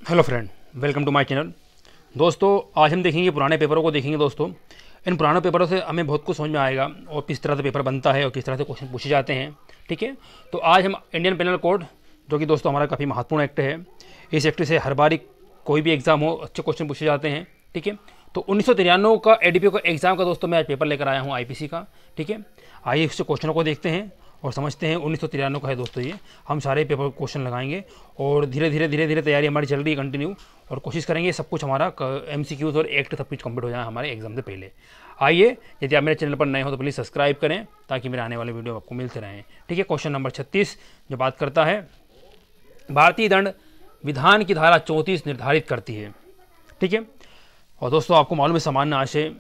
Hello friend, welcome to my channel. दोस्तों, आज हम देखेंगे पुराने पेपरों को देखेंगे। दोस्तों, इन पुराने पेपरों से हमें बहुत कुछ समझ में आएगा और किस तरह से पेपर बनता है और किस तरह से क्वेश्चन पूछे जाते हैं। ठीक है, तो आज हम इंडियन पेनल कोड, जो कि दोस्तों हमारा काफ़ी महत्वपूर्ण एक्ट है, इस एक्ट से हर बार कोई भी एग्जाम हो अच्छे क्वेश्चन पूछे जाते हैं। ठीक है, तो 1993 का एडीपीओ का एग्जाम का दोस्तों मैं आज पेपर लेकर आया हूँ आईपीसी का। ठीक है, आइए इससे क्वेश्चनों को देखते हैं और समझते हैं। 1993 का है दोस्तों ये। हम सारे पेपर क्वेश्चन लगाएंगे और धीरे धीरे तैयारी हमारी चल रही है कंटिन्यू, और कोशिश करेंगे सब कुछ हमारा एमसीक्यूज और एक्ट सब कुछ कंप्लीट हो जाए हमारे एग्जाम से पहले। आइए, यदि आप मेरे चैनल पर नए हो तो प्लीज़ सब्सक्राइब करें ताकि मेरे आने वाले वीडियो आपको मिलते रहें। ठीक है, क्वेश्चन नंबर 36 जो बात करता है भारतीय दंड विधान की धारा 34 निर्धारित करती है। ठीक है, और दोस्तों आपको मालूम है सामान्य आशय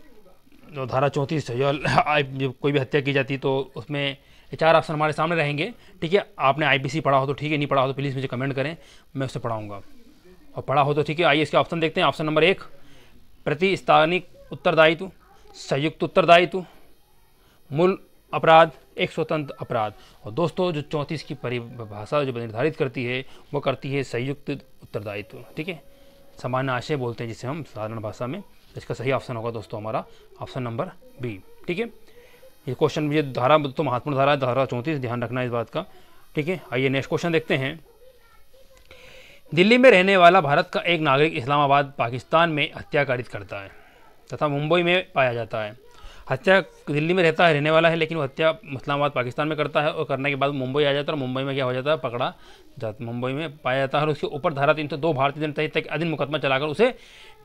जो धारा 34 जब कोई भी हत्या की जाती तो उसमें 4 ऑप्शन हमारे सामने रहेंगे। ठीक है, आपने आईपीसी पढ़ा हो तो ठीक है, नहीं पढ़ा हो तो प्लीज़ मुझे कमेंट करें, मैं उससे पढ़ाऊँगा। और पढ़ा हो तो ठीक है। आइए इसके ऑप्शन देखते हैं। ऑप्शन नंबर 1 प्रतिस्थानिक उत्तरदायित्व, संयुक्त उत्तरदायित्व, मूल अपराध, एक स्वतंत्र अपराध। और दोस्तों जो 34 की परिभाषा जो निर्धारित करती है वो करती है संयुक्त उत्तरदायित्व। ठीक है, सामान्य आशय बोलते हैं जिसे हम साधारण भाषा में। इसका सही ऑप्शन होगा दोस्तों हमारा ऑप्शन नंबर बी। ठीक है, ये क्वेश्चन, ये धारा तो महत्वपूर्ण धारा है, धारा 34, ध्यान रखना इस बात का। ठीक है, आइए नेक्स्ट क्वेश्चन देखते हैं। दिल्ली में रहने वाला भारत का एक नागरिक इस्लामाबाद पाकिस्तान में हत्या कारित करता है तथा मुंबई में पाया जाता है। हत्या दिल्ली में रहता है, रहने वाला है, लेकिन वो हत्या इस्लामाबाद पाकिस्तान में करता है और करने के बाद मुंबई आ जाता है और मुंबई में क्या हो जाता है, पकड़ा जाता, मुंबई में पाया जाता है। और उसके ऊपर धारा 302 भारतीय दंड संहिता के अधीन मुकदमा चलाकर उसे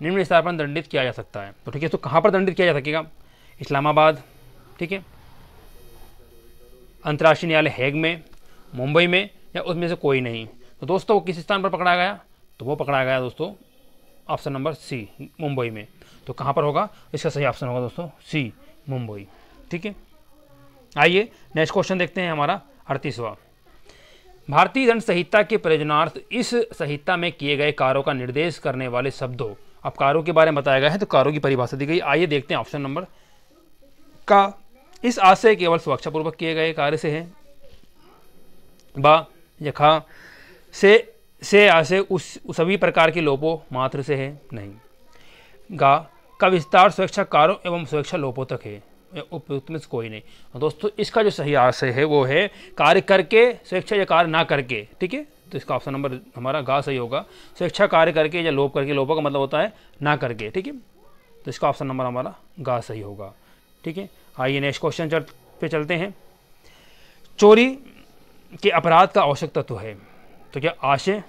निम्न स्तर पर दंडित किया जा सकता है। तो ठीक है, तो कहाँ पर दंडित किया जा सकेगा? इस्लामाबाद, ठीक है, अंतर्राष्ट्रीय न्यायालय हैग में, मुंबई में, या उसमें से कोई नहीं। तो दोस्तों वो किस स्थान पर पकड़ा गया? तो वो पकड़ा गया दोस्तों ऑप्शन नंबर सी, मुंबई में। तो कहाँ पर होगा? इसका सही ऑप्शन होगा दोस्तों सी, मुंबई। ठीक है, आइए नेक्स्ट क्वेश्चन देखते हैं हमारा 38वां। भारतीय दंड संहिता के प्रयोजनार्थ इस संहिता में किए गए कार्यों का निर्देश करने वाले शब्दों। अब कार्यों के बारे में बताया गया है तो कार्यों की परिभाषा दी गई। आइए देखते हैं ऑप्शन नंबर का। इस आशय केवल सुरक्षापूर्वक किए गए कार्य से है। बा या खा से आशय उस सभी प्रकार के लोपों मात्र से है, नहीं। गा का विस्तार सुरक्षा कार्यों एवं सुरक्षा लोपों तक है, उपयुक्त में से कोई नहीं। तो दोस्तों इसका जो सही आशय है वो है कार्य करके सुरक्षा या कार्य ना करके। ठीक है, तो इसका ऑप्शन नंबर हमारा गा सही होगा। सुरक्षा कार्य करके या लोप करके, लोपों का मतलब होता है ना करके। ठीक है, तो इसका ऑप्शन नंबर हमारा गा सही होगा। ठीक है, आइए नेक्स्ट क्वेश्चन पे चलते हैं। चोरी के अपराध का आवश्यक तत्व है तो क्या आशय,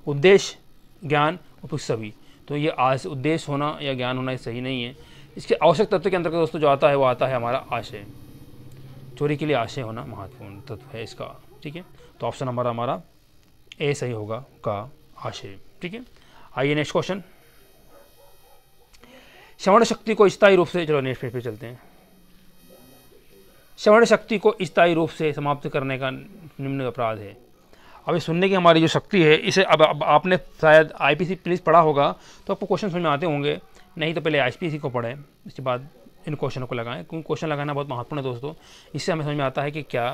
उद्देश्य, ज्ञान, उपयुक्त सभी। तो ये उद्देश्य होना या ज्ञान होना सही नहीं है। इसके आवश्यक तत्व के अंतर्गत दोस्तों जो आता है वो आता है हमारा आशय। चोरी के लिए आशय होना महत्वपूर्ण तत्व है इसका। ठीक है, तो ऑप्शन नंबर हमारा ए सही होगा का आशय। ठीक है, आइए नेक्स्ट क्वेश्चन। श्रवण शक्ति को स्थायी रूप से, चलो नेक्स्ट पेज पे चलते हैं। श्रवण शक्ति को स्थायी रूप से समाप्त करने का निम्न अपराध है। अभी सुनने की हमारी जो शक्ति है इसे अब आपने शायद आईपीसी प्लीज़ पढ़ा होगा तो आपको क्वेश्चन समझ में आते होंगे, नहीं तो पहले आईपीसी को पढ़ें, इसके बाद इन क्वेश्चनों को लगाएं, क्योंकि क्वेश्चन लगाना बहुत महत्वपूर्ण है दोस्तों। इससे हमें समझ में आता है कि क्या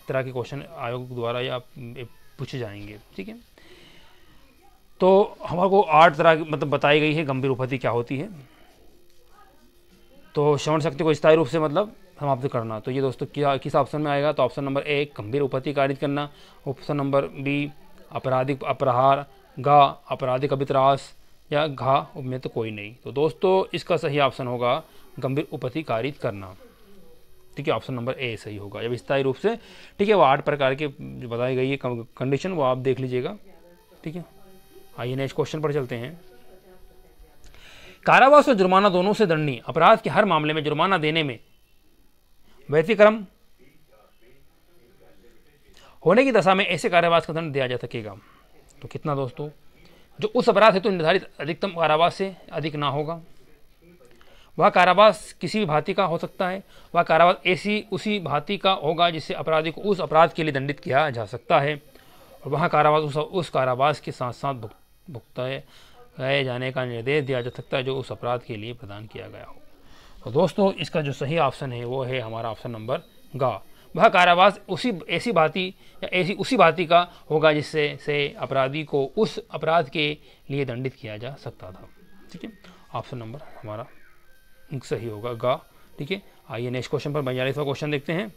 तरह के क्वेश्चन आयोग द्वारा या पूछे जाएंगे। ठीक है, तो हमारे को 8 तरह की मतलब बताई गई है गंभीर उपहति क्या होती है। तो श्रवण शक्ति को स्थायी रूप से मतलब समाप्त करना, तो ये दोस्तों क्या किस ऑप्शन में आएगा? तो ऑप्शन नंबर ए गंभीर उपहति कारित करना, ऑप्शन नंबर बी आपराधिक अपराध, गा आपराधिक अभित्रास, या घा में तो कोई नहीं। तो दोस्तों इसका सही ऑप्शन होगा गंभीर उपहति कारित करना। ठीक है, ऑप्शन नंबर ए सही होगा जब स्थायी रूप से। ठीक है, वो 8 प्रकार के जो बताई गई है कंडीशन वो आप देख लीजिएगा। ठीक है, आइए नेक्स्ट क्वेश्चन पर चलते हैं। कारावास और जुर्माना दोनों से दंडनीय अपराध के हर मामले में जुर्माना देने में व्यतिक्रम होने की दशा में ऐसे कारावास का दंड दिया जा सकेगा। तो कितना दोस्तों? जो उस अपराध हेतु निर्धारित अधिकतम कारावास से अधिक ना होगा। वह कारावास किसी भी भांति का हो सकता है। वह कारावास ऐसी उसी भांति का होगा जिससे अपराधी को उस अपराध के लिए दंडित किया जा सकता है। और वह कारावास उस कारावास के साथ साथ भुगताए जाने का निर्देश दिया जा सकता है जो उस अपराध के लिए प्रदान किया गया हो। तो दोस्तों इसका जो सही ऑप्शन है वो है हमारा ऑप्शन नंबर गा, वह कारावास ऐसी भांति का होगा जिससे से अपराधी को उस अपराध के लिए दंडित किया जा सकता था। ठीक है, ऑप्शन नंबर हमारा सही होगा गा। ठीक है, आइए नेक्स्ट क्वेश्चन पर 42वां क्वेश्चन देखते हैं।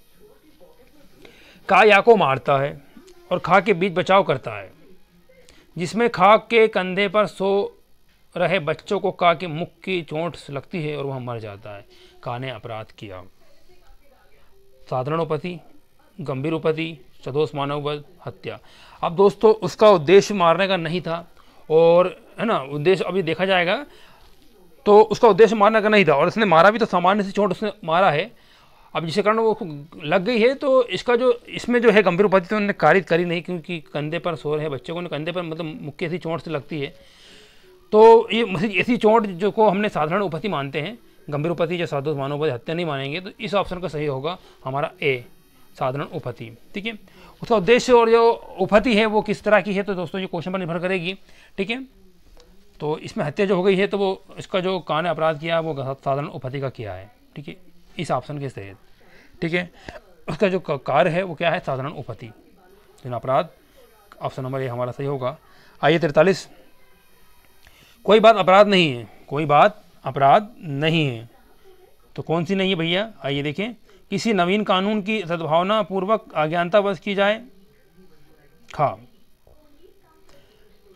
का या को मारता है और खा के बीच बचाव करता है, जिसमें खा के कंधे पर सो रहे बच्चों को का के मुख की चोट लगती है और वह मर जाता है। का ने अपराध किया। साधारण उपति, गंभीर उपति, सदोष मानववध, हत्या। अब दोस्तों उसका उद्देश्य मारने का नहीं था, और है ना, उद्देश्य अभी देखा जाएगा, तो उसका उद्देश्य मारने का नहीं था और उसने मारा भी तो सामान्य सी चोट उसने मारा है। अब जिसके कारण वो लग गई है, तो इसका जो इसमें जो है गंभीर उपति तो उन्होंने कारित करी नहीं, क्योंकि कंधे पर सो रहे बच्चे को कंधे पर मतलब मुक्की ऐसी चोट से लगती है, तो ये ऐसी चोट जो को हमने साधारण उपति मानते हैं, गंभीर उपति या साधु मानववध हत्या नहीं मानेंगे। तो इस ऑप्शन का सही होगा हमारा ए, साधारण उपति। ठीक है, उसका उद्देश्य और जो उपति है वो किस तरह की है, तो दोस्तों ये क्वेश्चन पर निर्भर करेगी। ठीक है, तो इसमें हत्या जो हो गई है, तो वो इसका जो का ने अपराध किया वो साधारण उपति का किया है। ठीक है, इस ऑप्शन के तहत। ठीक है, उसका जो कार्य है वो क्या है, साधारण उपति, लेकिन अपराध ऑप्शन नंबर ए हमारा सही होगा। आइए 43, कोई बात अपराध नहीं है, कोई बात अपराध नहीं है, तो कौन सी नहीं है भैया, आइए देखें। किसी नवीन कानून की सद्भावना पूर्वक अज्ञानतावश की जाए, खा।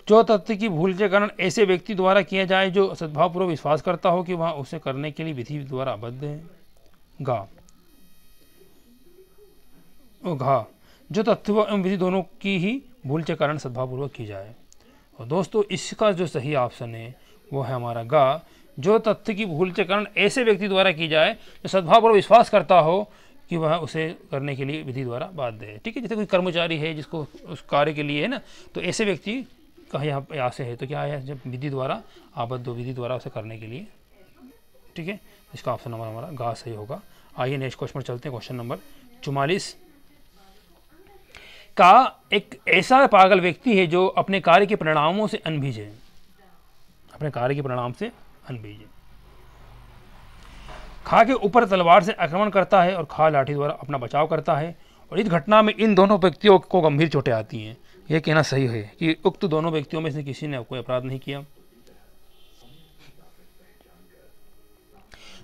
जो तथ्य की भूल के कारण ऐसे व्यक्ति द्वारा किया जाए जो सद्भावपूर्वक विश्वास करता हो कि वह उसे करने के लिए विधि द्वारा आबद्ध है, गा। घा, जो तथ्य एवं विधि दोनों की ही भूल के कारण सद्भावपूर्वक की जाए। और दोस्तों इसका जो सही ऑप्शन है वो है हमारा गा, जो तथ्य की भूल के कारण ऐसे व्यक्ति द्वारा की जाए जो सद्भावपूर्वक विश्वास करता हो कि वह उसे करने के लिए विधि द्वारा बाध्य है। ठीक है, जैसे कोई कर्मचारी है जिसको उस कार्य के लिए है ना, तो ऐसे व्यक्ति का यहाँ से है, तो क्या है, जब विधि द्वारा आबद्ध हो, विधि द्वारा उसे करने के लिए। ठीक है, इसका ऑप्शन नंबर हमारा गा सही होगा। आइए नेक्स्ट क्वेश्चन पर चलते हैं, क्वेश्चन नंबर 44। का एक ऐसा पागल व्यक्ति है जो अपने कार्य के परिणामों से अनभिज है, अपने कार्य के परिणाम से अनभिज है। खा के ऊपर तलवार से आक्रमण करता है और खा लाठी द्वारा अपना बचाव करता है, और इस घटना में इन दोनों व्यक्तियों को गंभीर चोटें आती हैं। यह कहना सही है कि उक्त दोनों व्यक्तियों में से किसी ने कोई अपराध नहीं किया।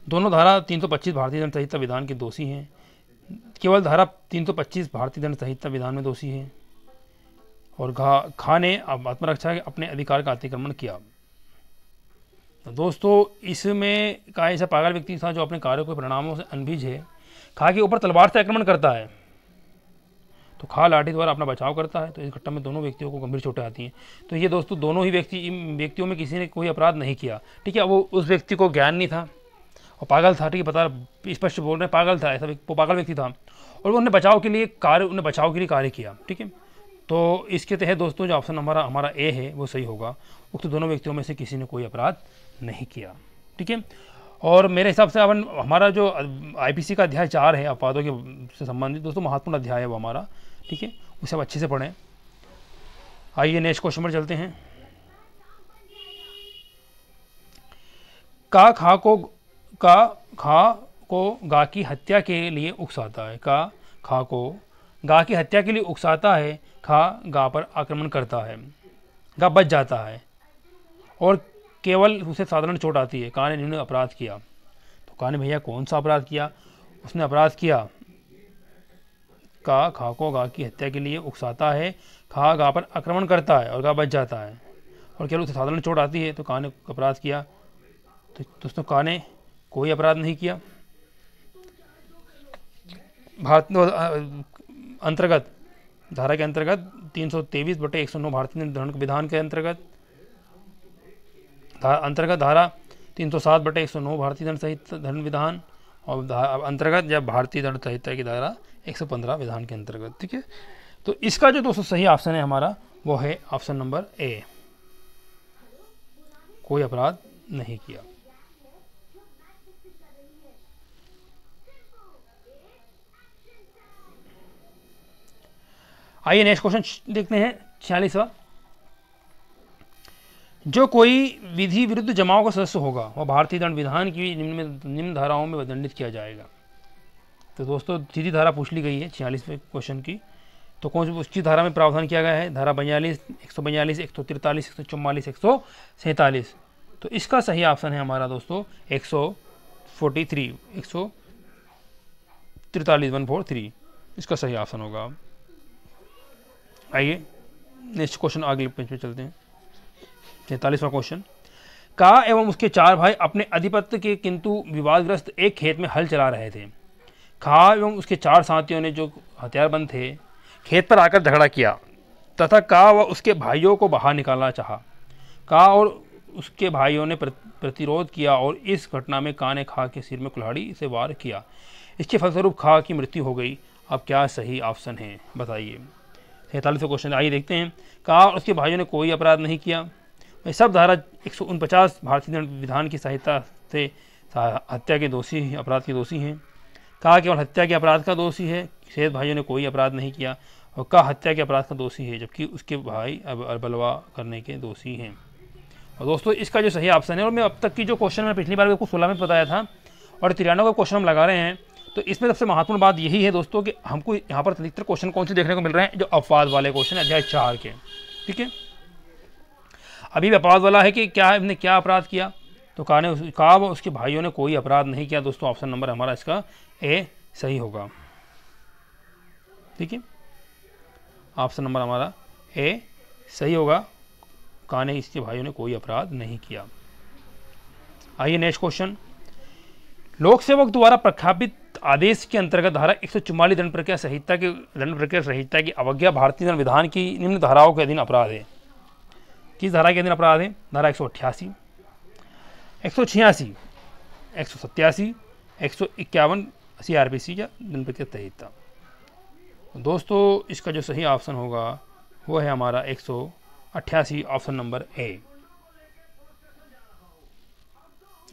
दोनों धारा 325 भारतीय दंड संहिता विधान के दोषी हैं, केवल धारा 325 भारतीय दंड संहिता विधान में दोषी है, और खा ने आत्मरक्षा के अपने अधिकार का अतिक्रमण किया। तो दोस्तों इसमें का ऐसा पागल व्यक्ति था जो अपने कार्यों के परिणामों से अनभिज है। खा के ऊपर तलवार से आक्रमण करता है, तो खा लाठी द्वारा अपना बचाव करता है, तो इस घटना में दोनों व्यक्तियों को गंभीर चोटें आती हैं। तो ये दोस्तों दोनों ही व्यक्तियों में किसी ने कोई अपराध नहीं किया। ठीक है, वो उस व्यक्ति को ज्ञान नहीं था और पागल था। ठीक है, पता स्पष्ट बोल रहे हैं, पागल था, ऐसा वो पागल व्यक्ति था, और उन्होंने बचाव के लिए कार्य किया। ठीक है, तो इसके तहत दोस्तों जो ऑप्शन हमारा ए है वो सही होगा। उक्त दोनों व्यक्तियों में से किसी ने कोई अपराध नहीं किया। ठीक है, और मेरे हिसाब से अपन हमारा जो आईपीसी का अध्याय 4 है अपवादों के से संबंधित दोस्तों महत्वपूर्ण अध्याय है वो हमारा। ठीक है, उसे आप अच्छे से पढ़ें। आइए नेक्स्ट क्वेश्चन पर चलते हैं। का खा को गा की हत्या के लिए उकसाता है, का खा को गा की हत्या के लिए उकसाता है, खा गा पर आक्रमण करता है, गा बच जाता है और केवल उसे साधारण चोट आती है। का ने इन्होंने अपराध किया, तो का ने भैया कौन सा अपराध किया, उसने अपराध किया का खा को गा की हत्या के लिए उकसाता है, खा गा पर आक्रमण करता है और गा बच जाता है, और केवल उसे साधारण चोट आती है, तो का ने अपराध किया। तो दोस्तों का ने कोई अपराध नहीं किया। भारत अंतर्गत धारा के अंतर्गत 323/109 भारतीय दंड विधान के अंतर्गत धारा 307/109 भारतीय दंड संहिता दंड विधान, और अंतर्गत जब भारतीय दंड संहिता की धारा 115 विधान के अंतर्गत। ठीक है, तो इसका जो दोस्तों सही ऑप्शन है हमारा वो है ऑप्शन नंबर ए, कोई अपराध नहीं किया। आइए नेक्स्ट क्वेश्चन देखते हैं 46वां। जो कोई विधि विरुद्ध जमाओं का सदस्य होगा वह भारतीय दंड विधान की निम्न धाराओं में दंडित किया जाएगा। तो दोस्तों सीधी धारा पूछ ली गई है 46वें क्वेश्चन की। तो कौन सी उसकी धारा में प्रावधान किया गया है? धारा 42, 142, 143, 144, 147। तो इसका सही ऑप्शन है हमारा दोस्तों 143, 143 इसका सही ऑप्शन होगा। आइए नेक्स्ट क्वेश्चन अगले पेज पे चलते हैं। 43वां क्वेश्चन, का एवं उसके 4 भाई अपने अधिपत्य के किंतु विवादग्रस्त एक खेत में हल चला रहे थे। खा एवं उसके 4 साथियों ने जो हथियारबंद थे खेत पर आकर झगड़ा किया तथा का व उसके भाइयों को बाहर निकालना चाहा। का और उसके भाइयों ने प्रतिरोध किया और इस घटना में का ने खा के सिर में कुल्हाड़ी से वार किया। इसके फलस्वरूप खा की मृत्यु हो गई। अब क्या सही ऑप्शन है बताइए। 43वां क्वेश्चन आइए देखते हैं। का और उसके भाइयों ने कोई अपराध नहीं किया। सब धारा 149 भारतीय दंड विधान की सहायता से हत्या के दोषी अपराध के दोषी हैं। का केवल हत्या के अपराध का दोषी है, शेष भाइयों ने कोई अपराध नहीं किया। और का हत्या के अपराध का दोषी है जबकि उसके भाई बलवा करने के दोषी हैं। और दोस्तों इसका जो सही ऑप्शन है, और मैं अब तक की जो क्वेश्चन मैंने पिछली बार आपको 16 में बताया था और 93 का क्वेश्चन हम लगा रहे हैं, तो इसमें सबसे महत्वपूर्ण बात यही है दोस्तों कि हमको यहाँ पर अधिकतर क्वेश्चन कौन से देखने को मिल रहे हैं, जो अपवाद वाले क्वेश्चन अध्याय 4 के। ठीक है, अभी अपराध वाला है कि क्या इसने क्या अपराध किया, तो का व उसके भाइयों ने कोई अपराध नहीं किया। दोस्तों ऑप्शन नंबर हमारा इसका ए सही होगा। ठीक है, ऑप्शन नंबर हमारा ए सही होगा। का ने इसके भाइयों ने कोई अपराध नहीं किया। आइए नेक्स्ट क्वेश्चन, लोक सेवक द्वारा प्रख्यापित आदेश के अंतर्गत धारा 144 दंड प्रक्रिया संहिता की अवज्ञा भारतीय दंड विधान की निम्न धाराओं के अधीन अपराध है। किस धारा के अधीन अपराध है? धारा 188, 186, 187, 151 CRPC या दंड प्रक्रिया संहिता। दोस्तों इसका जो सही ऑप्शन होगा वो है हमारा 188 ऑप्शन नंबर ए।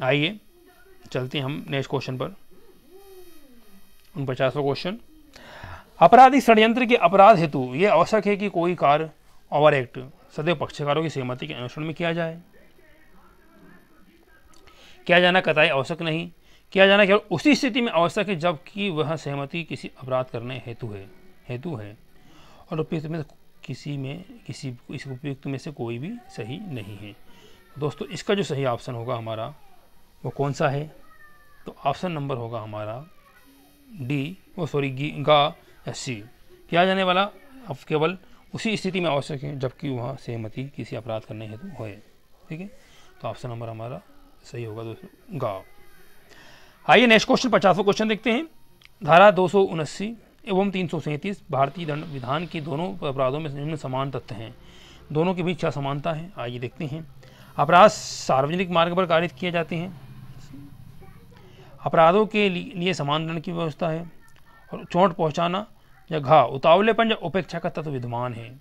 आइए चलते हैं हम नेक्स्ट क्वेश्चन पर। 49वां क्वेश्चन, आपराधिक षड्यंत्र के अपराध हेतु यह आवश्यक है कि कोई कार्य ओवर एक्ट सदैव पक्षकारों की सहमति के अनुसरण में किया जाए। किया जाना कतई आवश्यक नहीं, किया जाना केवल उसी स्थिति में आवश्यक है जबकि वह सहमति किसी अपराध करने हेतु है और उपयुक्त में किसी उपयुक्त में से कोई भी सही नहीं है। दोस्तों इसका जो सही ऑप्शन होगा हमारा वो कौन सा है? तो ऑप्शन नंबर होगा हमारा गा या सी। किया जाने वाला अब केवल उसी स्थिति में आवश्यक है जबकि वह सहमति किसी अपराध करने हेतु हो। ठीक है, तो ऑप्शन नंबर हमारा सही होगा दोस्तों गा। आइए नेक्स्ट क्वेश्चन 50वां क्वेश्चन देखते हैं। धारा 279 एवं 337 भारतीय दंड विधान की दोनों अपराधों में निम्न समान तथ्य हैं। दोनों के बीच क्या समानता है आइए देखते हैं। अपराध सार्वजनिक मार्ग पर कारित किए जाते हैं। अपराधों के लिए समान दंड की व्यवस्था है और चोट पहुंचाना या घाव, उतावलेपन या उपेक्षा का तत्व विद्यमान है।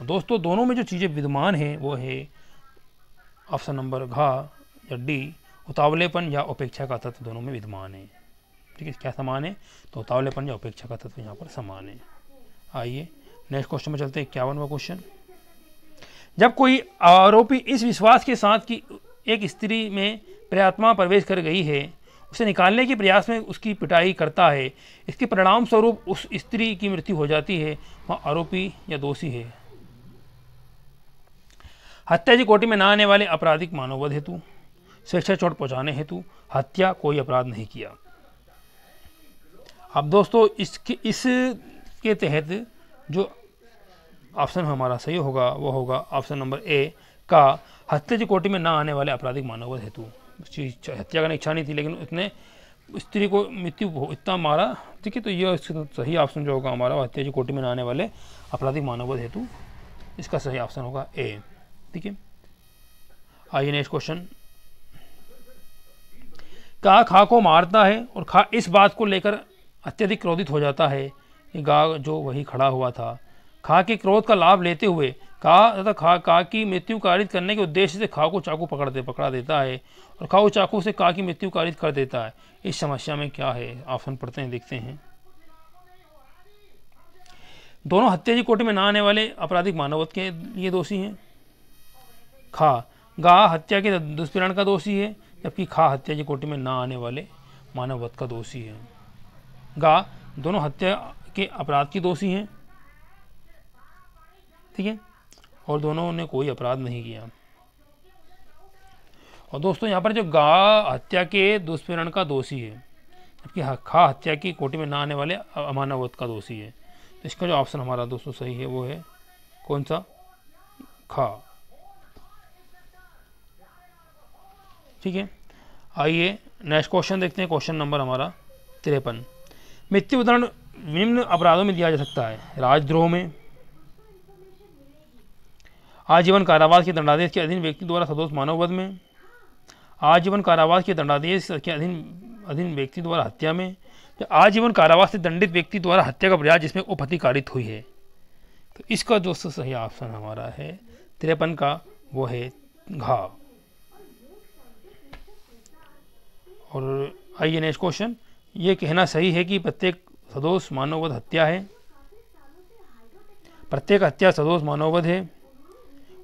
दोस्तों दोनों में जो चीज़ें विद्यमान हैं वो है ऑप्शन नंबर घा या डी, उतावलेपन या उपेक्षा का तत्व दोनों में विद्यमान है। ठीक है, क्या समान है? तो उतावलेपन या उपेक्षा का तत्व यहाँ पर समान है। आइए नेक्स्ट क्वेश्चन में चलते हैं। 51वां क्वेश्चन, जब कोई आरोपी इस विश्वास के साथ कि एक स्त्री में प्रेतात्मा प्रवेश कर गई है उसे निकालने के प्रयास में उसकी पिटाई करता है, इसके परिणाम स्वरूप उस स्त्री की मृत्यु हो जाती है, वह आरोपी या दोषी है। हत्या की कोटि में न आने वाले आपराधिक मानववध हेतु, स्वेच्छा चोट पहुंचाने हेतु, हत्या कोई अपराध नहीं किया। अब दोस्तों इसके तहत जो ऑप्शन हमारा सही होगा वो होगा ऑप्शन नंबर ए का, हत्या की कोटि में न आने वाले आपराधिक मानववध हेतु। हत्या करने की इच्छा नहीं थी लेकिन उसने स्त्री को मृत्यु इतना मारा। ठीक है, तो ये सही ऑप्शन जो होगा हमारा हत्या की कोटि में न आने वाले आपराधिक मानववध हेतु, इसका सही ऑप्शन होगा ए। ठीक है, आइए नेक्स्ट क्वेश्चन। का खा को मारता है और खा इस बात को लेकर अत्यधिक क्रोधित हो जाता है कि गा जो वही खड़ा हुआ था खा के क्रोध का लाभ लेते हुए का की मृत्यु कारित करने के उद्देश्य से खा को चाकू पकड़ा देता है और खा उस चाकू से का की मृत्यु कारित कर देता है। इस समस्या में क्या है? ऑप्शन पढ़ते हैं, देखते हैं। दोनों हत्या की कोटि में न आने वाले आपराधिक मानववध के लिए दोषी हैं। गा हत्या के दुष्प्रेरण का दोषी है जबकि खा हत्या की कोटि में न आने वाले मानववध का दोषी है। गा दोनों हत्या के अपराध की दोषी हैं, ठीक है, और दोनों ने कोई अपराध नहीं किया। और दोस्तों यहाँ पर जो गा हत्या के दुष्प्रेरण का दोषी है, जबकि खा हत्या की कोटि में ना आने वाले अमानववध का दोषी है। तो इसका जो ऑप्शन हमारा दोस्तों सही है वो है कौन सा, खा। ठीक है, आइए नेक्स्ट क्वेश्चन देखते हैं। क्वेश्चन नंबर हमारा 53। मृत्यु दंड निम्न अपराधों में दिया जा सकता है, राजद्रोह में, आजीवन कारावास के दंडादेश के अधीन व्यक्ति द्वारा सदोष मानववध में, आजीवन कारावास के दंडादेश के अधीन व्यक्ति द्वारा हत्या में, या आजीवन कारावास से दंडित व्यक्ति द्वारा हत्या का प्रयास जिसमें उपहति कारित हुई है। तो इसका दोस्तों सही ऑप्शन हमारा है 53 का, वो है घा। और आइए नेक्स्ट क्वेश्चन। ये कहना सही है कि प्रत्येक सदोष मानववध हत्या है, प्रत्येक हत्या सदोष मानववध है,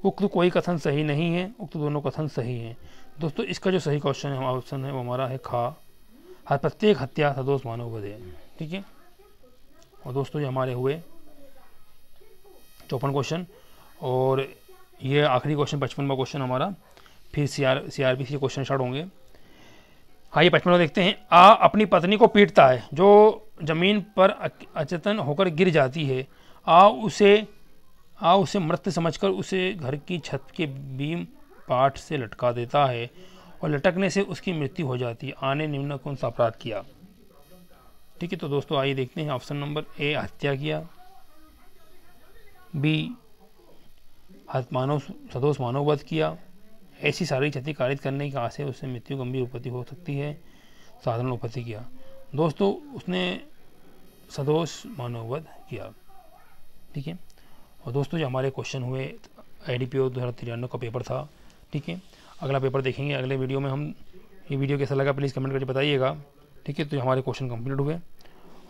उक्त कोई कथन सही नहीं है, उक्त दोनों कथन सही हैं। दोस्तों इसका जो सही क्वेश्चन है ऑप्शन है वो हमारा है खा, हर प्रत्येक हत्या सदोष मानववध है। ठीक है, और दोस्तों ये हमारे हुए 54 क्वेश्चन, और ये आखिरी क्वेश्चन 55वां क्वेश्चन हमारा, फिर CRPC के क्वेश्चन स्टार्ट होंगे। आइए 55वां देखते हैं। आ अपनी पत्नी को पीटता है, जो जमीन पर अचेतन होकर गिर जाती है। आ उसे मृत समझकर उसे घर की छत के बीम पाट से लटका देता है और लटकने से उसकी मृत्यु हो जाती है। आ ने निम्न कौन सा अपराध किया। ठीक है, तो दोस्तों आइए देखते हैं। ऑप्शन नंबर ए हत्या किया, बी सदोष मानववध किया, ऐसी शारीरिक क्षति कारित करने की आशय उससे मृत्यु गंभीर उपपत्ति हो सकती है, साधारण उपपत्ति किया। दोस्तों उसने सदोष मानववध किया। ठीक है, और दोस्तों जो हमारे क्वेश्चन हुए IDPO 2093 का पेपर था। ठीक है, अगला पेपर देखेंगे अगले वीडियो में हम। ये वीडियो कैसा लगा प्लीज़ कमेंट करके बताइएगा। ठीक है, तो हमारे क्वेश्चन कंप्लीट हुए,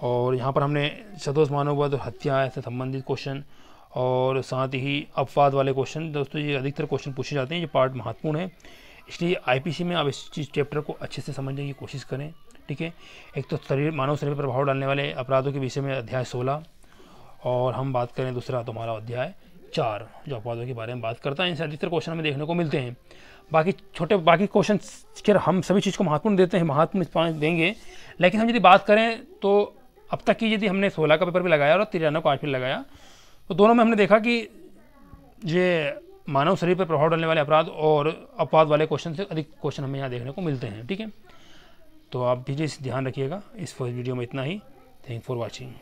और यहाँ पर हमने सदोष मानववध और हत्या से संबंधित क्वेश्चन और साथ ही अपवाद वाले क्वेश्चन, दोस्तों ये अधिकतर क्वेश्चन पूछे जाते हैं, ये पार्ट महत्वपूर्ण है, इसलिए IPC में आप इस चीज़ चैप्टर को अच्छे से समझने की कोशिश करें। ठीक है, एक तो मानव शरीर पर प्रभाव डालने वाले अपराधों के विषय में अध्याय 16, और हम बात करें दूसरा तो हमारा अध्याय 4 जो अपवादों के बारे में बात करता है। इनसे अधिकतर क्वेश्चन हमें देखने को मिलते हैं। बाकी क्वेश्चन खैर हम सभी चीज़ को महत्वपूर्ण देते हैं, महत्वपूर्ण देंगे, लेकिन हम यदि बात करें तो अब तक की यदि हमने 16 का पेपर भी लगाया और 93 का आज भी लगाया, तो दोनों में हमने देखा कि ये मानव शरीर पर प्रभाव डालने वाले अपराध और अपवाद वाले क्वेश्चन से अधिक क्वेश्चन हमें यहाँ देखने को मिलते हैं। ठीक है, तो आप भी ध्यान रखिएगा। इस वीडियो में इतना ही। Thank for watching.